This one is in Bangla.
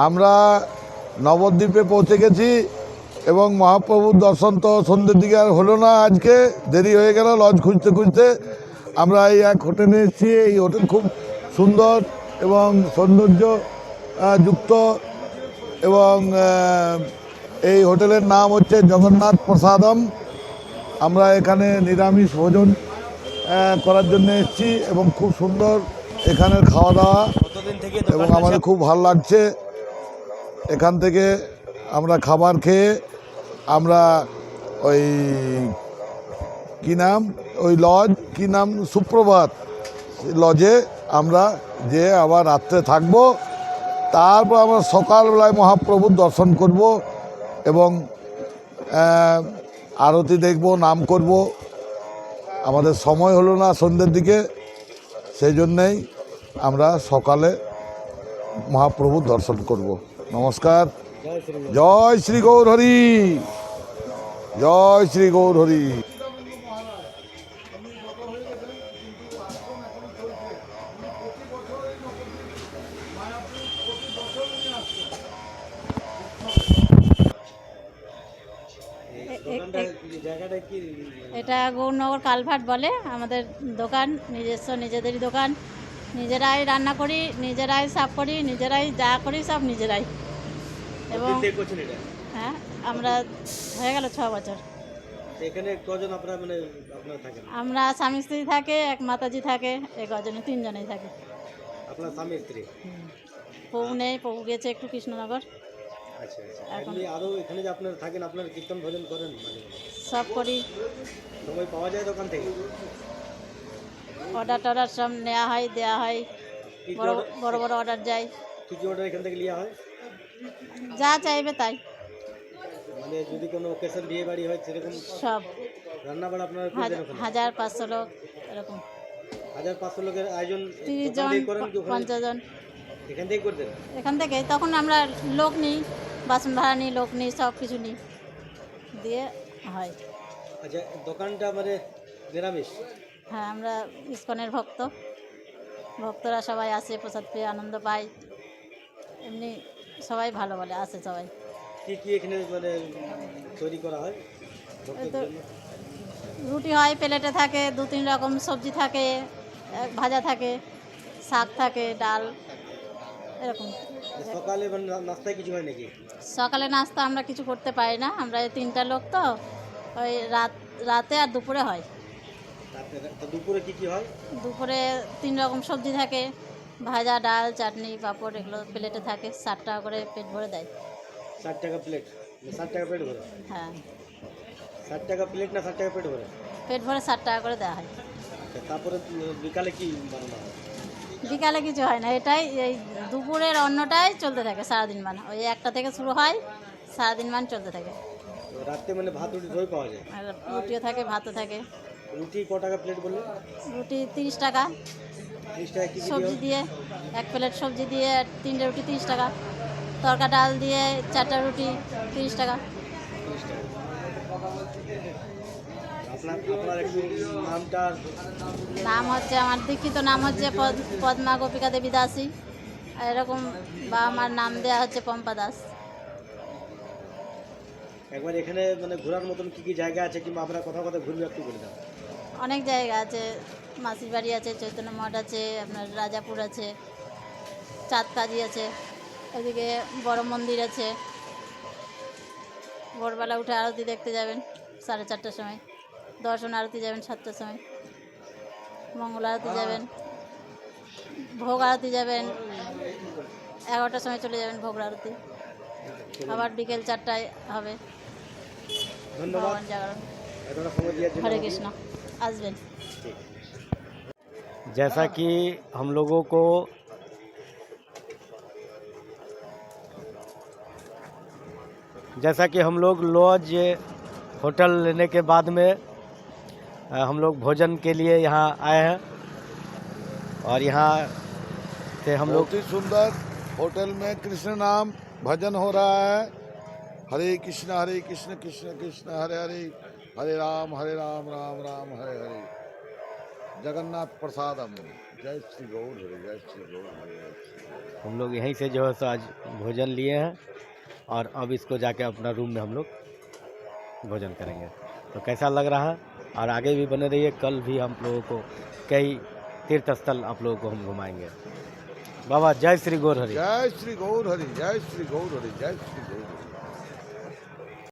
আমরা নবদ্বীপে পৌঁছে গেছি এবং মহাপ্রভুর দর্শন তো সন্ধ্যের দিকে আর হলো না, আজকে দেরি হয়ে গেল লজ খুঁজতে খুঁজতে। আমরা এই এক হোটেলে এসেছি। এই হোটেল খুব সুন্দর এবং সৌন্দর্য যুক্ত এবং এই হোটেলের নাম হচ্ছে জগন্নাথ প্রসাদম। আমরা এখানে নিরামিষ ভোজন করার জন্য এসেছি এবং খুব সুন্দর এখানের খাওয়া দাওয়া এবং আমাদের খুব ভালো লাগছে। এখান থেকে আমরা খাবার খেয়ে আমরা ওই কী নাম ওই লজ কী নাম সুপ্রভাত লজে আমরা যে আবার রাত্রে থাকবো। তারপর আমরা সকালবেলায় মহাপ্রভুর দর্শন করব এবং আরতি দেখব, নাম করব। আমাদের সময় হলো না সন্ধ্যের দিকে, সেই জন্যেই আমরা সকালে মহাপ্রভুর দর্শন করব। নমস্কার। জয় শ্রী গৌর হরি, জয় শ্রী গৌর হরি। এটা গৌরনগর কালভার্ট বলে আমাদের দোকান, নিজস্ব নিজেদেরই দোকান। নিজেরাই রান্না করি, নিজেরাই সাফ করি, নিজেরাই যা করি সব নিজেরাই। এবং হ্যাঁ, আমরা হয়ে গেল 6 বছর। এখানে কজন আপনারা থাকেন? আমরা স্বামী স্ত্রী থাকে, এক মাতাজি থাকে, এই কজনে 3 জনেই থাকে। আপনার স্বামী স্ত্রী? পবু নেই, পবু গেছে একটু কৃষ্ণনগর। আচ্ছা আচ্ছা। এখন আরও এখানে যে আপনারা থাকেন, আপনারা কীর্তন ভজন করেন? সব করি। সময় পাওয়া যায় দোকান থেকে? অর্ডার টর্ডার সব নেওয়া হয়, দেওয়া হয়। বড় বড় অর্ডার যায়। কী কী অর্ডার এখান থেকে নেওয়া হয়? যা চাইবে তাই। মানে যদি কোনো ওকেশন বিয়ে বাড়ি হয় সেরকম সব রান্না বাড়া আপনারা করে দেন ওখানে? 1500 লোক এরকম। 1500 লোকের আয়োজন 30 জন, করেন কি? 50 জন এখান থেকেই করে দেন? এখান থেকে। তখন আমরা লোক নিই, বাসন ভাড়া নিই, লোক নিই, সব কিছু নিই, দিয়ে হয়। আচ্ছা, দোকানটা নিরামিষ? হ্যাঁ, আমরা ইস্কনের ভক্তরা সবাই আসে, প্রসাদ পেয়ে আনন্দ পায়। এমনি সবাই ভালো বলে, আসে সবাই। কী কী এখানে তৈরি করা হয়? তো রুটি হয়, প্লেটে থাকে, 2-3 রকম সবজি থাকে, ভাজা থাকে, শাক থাকে, ডাল, এরকম। সকালে নাস্তায় কিছু হয় নাকি? সকালে নাস্তা আমরা কিছু করতে পারি না, আমরা 3টা লোক তো। ওই রাতে আর দুপুরে হয়। দুপুরে কী কী হয়? দুপুরে 3 রকম সবজি থাকে, ভাজা, ডাল, চাটনি, পাঁপড়, এগুলো প্লেটে থাকে। 60 টাকা করে পেট ভরে দেয়। 60 টাকা প্লেট? 60 টাকা পেট ভরে? হ্যাঁ। 60 টাকা প্লেট না 60 টাকা পেট ভরে? পেট ভরে 60 টাকা করে দেওয়া হয়। আচ্ছা, তারপরে বিকালে কি বানানো হয়? বিকালে কিছু হয় না, এটাই এই দুপুরের অন্নটাই চলতে থাকে সারাদিন। ওই 1টা থেকে শুরু হয়, সারাদিন চলতে থাকে। রাত্রে ভাত রুটি সবই পাওয়া যায়? আর রুটিও থাকে, ভাতও থাকে। রুটি ক টাকা প্লেট বললেন? রুটি 30 টাকা। 30 টাকা কি সবজি দিয়ে 1 প্লেট সবজি দিয়ে 3টে রুটি 30 টাকা। তরকা ডাল দিয়ে 4টা রুটি 30 টাকা। 30 টাকা। আপনার একটু নামটা? নাম হচ্ছে, আমার দীক্ষিত নাম হচ্ছে পদ্মা গোপিকা দেবী দাসী, এরকম, বা আমার নাম দেওয়া হচ্ছে পম্পা দাস। একবার এখানে ঘোরার মতন কি কি জায়গা আছে, কিংবা আমরা কোথাও কোথাও ঘুরবো একটু বলে দাও। অনেক জায়গা আছে, মাসির বাড়ি আছে, চৈতন্য মঠ আছে, আপনার রাজাপুর আছে, চাঁদকাজি আছে, এদিকে বড় মন্দির আছে। ভোরবেলা উঠে আরতি দেখতে যাবেন 4:30টার সময়, দর্শন আরতি যাবেন 7টার সময়, মঙ্গল আরতি যাবেন, ভোগ আরতি যাবেন 11টার সময় চলে যাবেন ভোগ আরতি। আবার বিকেল 4টায় হবে ভগবান জাগরণ। हरे कृष्ण। आजबेन। जैसा कि हम लोग लॉज होटल लेने के बाद में हम लोग भोजन के लिए यहाँ आए हैं, और यहाँ से हम लोग बहुत ही सुंदर होटल में कृष्ण नाम भजन हो रहा है। हरे कृष्ण कृष्ण कृष्ण हरे हरे, हरे राम राम राम हरे हरे। जगन्नाथ प्रसादम। जय श्री गौर हरि, जय श्री गौर हरि, जय श्री गौर। हम लोग यहीं से जो है सो आज भोजन लिए हैं और अब इसको जाके अपना रूम में हम लोग भोजन करेंगे। तो कैसा लग रहा है, और आगे भी बने रहिए, कल भी हम लोगों को कई तीर्थ स्थल आप लोगों को हम घुमाएंगे। बाबा जय श्री गौर हरि। जय श्री गौर हरि, जय श्री गौर हरि, जय श्री गौर हरि।